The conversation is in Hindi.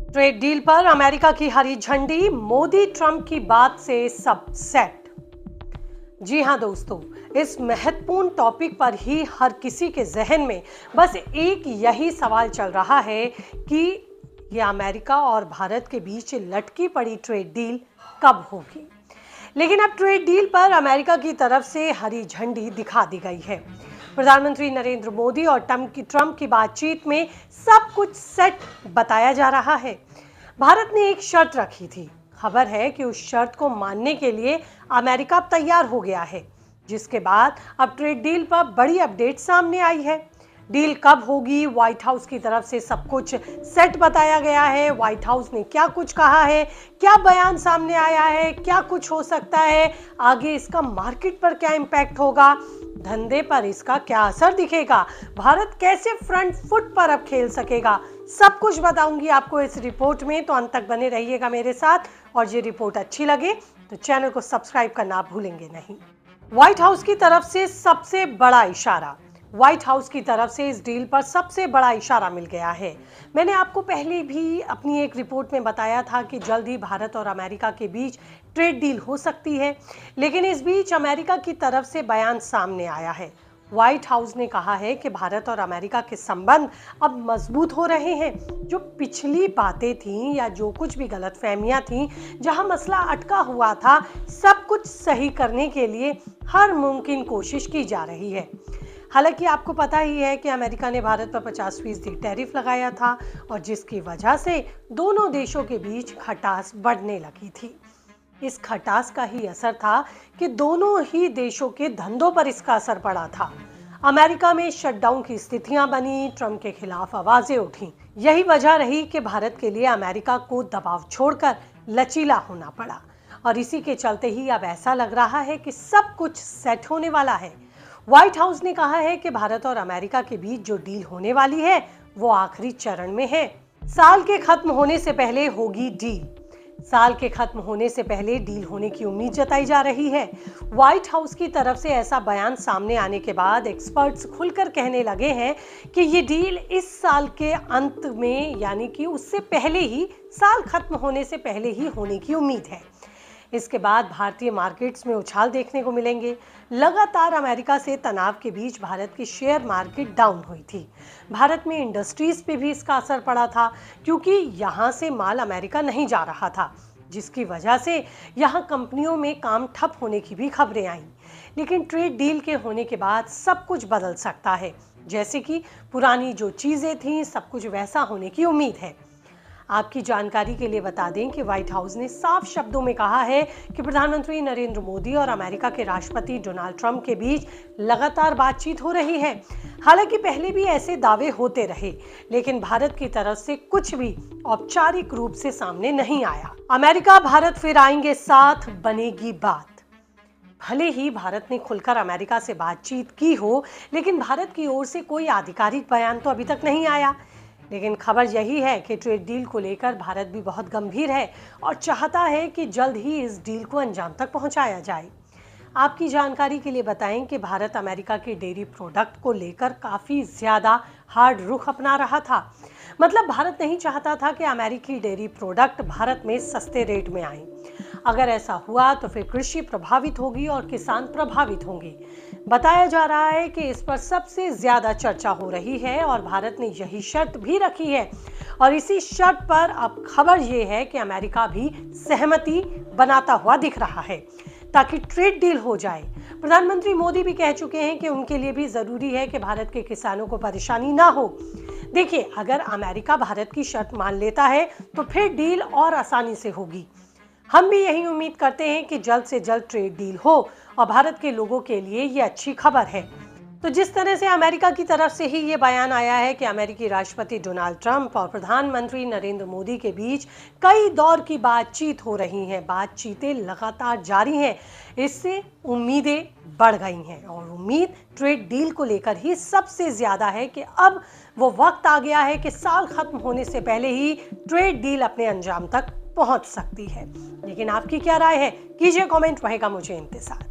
ट्रेड डील पर अमेरिका की हरी झंडी, मोदी ट्रंप की बात से सब सेट। जी हां दोस्तों, इस महत्वपूर्ण टॉपिक पर ही हर किसी के जहन में बस एक यही सवाल चल रहा है कि ये अमेरिका और भारत के बीच लटकी पड़ी ट्रेड डील कब होगी। लेकिन अब ट्रेड डील पर अमेरिका की तरफ से हरी झंडी दिखा दी गई है। प्रधानमंत्री नरेंद्र मोदी और ट्रंप की बातचीत में सब कुछ सेट बताया जा रहा है। भारत ने एक शर्त रखी थी। खबर है कि उस शर्त को मानने के लिए अमेरिका तैयार हो गया है, जिसके बाद अब ट्रेड डील पर बड़ी अपडेट सामने आई है। डील कब होगी, व्हाइट हाउस की तरफ से सब कुछ सेट बताया गया है। व्हाइट हाउस ने क्या कुछ कहा है, क्या बयान सामने आया है, क्या कुछ हो सकता है, आगे इसका मार्केट पर क्या इम्पैक्ट होगा, धंधे पर इसका क्या असर दिखेगा, भारत कैसे फ्रंट फुट पर अब खेल सकेगा, सब कुछ बताऊंगी आपको इस रिपोर्ट में। तो अंत तक बने रहिएगा मेरे साथ, और ये रिपोर्ट अच्छी लगे तो चैनल को सब्सक्राइब करना भूलेंगे नहीं। व्हाइट हाउस की तरफ से सबसे बड़ा इशारा, व्हाइट हाउस की तरफ से इस डील पर सबसे बड़ा इशारा मिल गया है। मैंने आपको पहले भी अपनी एक रिपोर्ट में बताया था कि जल्द ही भारत और अमेरिका के बीच ट्रेड डील हो सकती है, लेकिन इस बीच अमेरिका की तरफ से बयान सामने आया है। व्हाइट हाउस ने कहा है कि भारत और अमेरिका के संबंध अब मजबूत हो रहे हैं। जो पिछली बातें थीं या जो कुछ भी गलतफहमियां थीं, जहां मसला अटका हुआ था, सब कुछ सही करने के लिए हर मुमकिन कोशिश की जा रही है। हालांकि आपको पता ही है कि अमेरिका ने भारत पर 50% टैरिफ लगाया था, और जिसकी वजह से दोनों देशों के बीच खटास बढ़ने लगी थी। इस खटास का ही असर था कि दोनों ही देशों के धंधों पर इसका असर पड़ा था। अमेरिका में शटडाउन की स्थितियां बनी, ट्रंप के खिलाफ आवाजें उठी। यही वजह रही कि भारत के लिए अमेरिका को दबाव छोड़कर लचीला होना पड़ा, और इसी के चलते ही अब ऐसा लग रहा है कि सब कुछ सेट होने वाला है। व्हाइट हाउस ने कहा है कि भारत और अमेरिका के बीच जो डील होने वाली है वो आखिरी चरण में है। साल के खत्म होने से पहले होगी डील। साल के खत्म होने से पहले डील होने की उम्मीद जताई जा रही है। व्हाइट हाउस की तरफ से ऐसा बयान सामने आने के बाद एक्सपर्ट्स खुलकर कहने लगे हैं कि ये डील इस साल के अंत में, यानी कि उससे पहले ही, साल खत्म होने से पहले ही होने की उम्मीद है। इसके बाद भारतीय मार्केट्स में उछाल देखने को मिलेंगे। लगातार अमेरिका से तनाव के बीच भारत की शेयर मार्केट डाउन हुई थी। भारत में इंडस्ट्रीज पे भी इसका असर पड़ा था, क्योंकि यहाँ से माल अमेरिका नहीं जा रहा था, जिसकी वजह से यहाँ कंपनियों में काम ठप होने की भी खबरें आईं। लेकिन ट्रेड डील के होने के बाद सब कुछ बदल सकता है। जैसे कि पुरानी जो चीज़ें थीं, सब कुछ वैसा होने की उम्मीद है। आपकी जानकारी के लिए बता दें कि व्हाइट हाउस ने साफ शब्दों में कहा है कि प्रधानमंत्री नरेंद्र मोदी और अमेरिका के राष्ट्रपति डोनाल्ड ट्रंप के बीच लगातार बातचीत हो रही है। हालांकि पहले भी ऐसे दावे होते रहे, लेकिन भारत की तरफ से कुछ भी औपचारिक रूप से सामने नहीं आया। अमेरिका भारत फिर आएंगे साथ, बनेगी बात। भले ही भारत ने खुलकर अमेरिका से बातचीत की हो, लेकिन भारत की ओर से कोई आधिकारिक बयान तो अभी तक नहीं आया। लेकिन खबर यही है कि ट्रेड डील को लेकर भारत भी बहुत गंभीर है और चाहता है कि जल्द ही इस डील को अंजाम तक पहुंचाया जाए। आपकी जानकारी के लिए बताएं कि भारत अमेरिका के डेयरी प्रोडक्ट को लेकर काफ़ी ज़्यादा हार्ड रुख अपना रहा था। मतलब भारत नहीं चाहता था कि अमेरिकी डेयरी प्रोडक्ट भारत में सस्ते रेट में आए। अगर ऐसा हुआ तो फिर कृषि प्रभावित होगी और किसान प्रभावित होंगे। बताया जा रहा है कि इस पर सबसे ज्यादा चर्चा हो रही है, और भारत ने यही शर्त भी रखी है। और इसी शर्त पर अब खबर ये है कि अमेरिका भी सहमति बनाता हुआ दिख रहा है ताकि ट्रेड डील हो जाए। प्रधानमंत्री मोदी भी कह चुके हैं कि उनके लिए भी जरूरी है कि भारत के किसानों को परेशानी ना हो। देखिए, अगर अमेरिका भारत की शर्त मान लेता है तो फिर डील और आसानी से होगी। हम भी यही उम्मीद करते हैं कि जल्द से जल्द ट्रेड डील हो, और भारत के लोगों के लिए ये अच्छी खबर है। तो जिस तरह से अमेरिका की तरफ से ही ये बयान आया है कि अमेरिकी राष्ट्रपति डोनाल्ड ट्रंप और प्रधानमंत्री नरेंद्र मोदी के बीच कई दौर की बातचीत हो रही हैं, बातचीतें लगातार जारी हैं, इससे उम्मीदें बढ़ गई हैं। और उम्मीद ट्रेड डील को लेकर ही सबसे ज़्यादा है कि अब वो वक्त आ गया है कि साल खत्म होने से पहले ही ट्रेड डील अपने अंजाम तक पहुंच सकती है। लेकिन आपकी क्या राय है, कीजिए कमेंट, रहेगा मुझे इंतजार।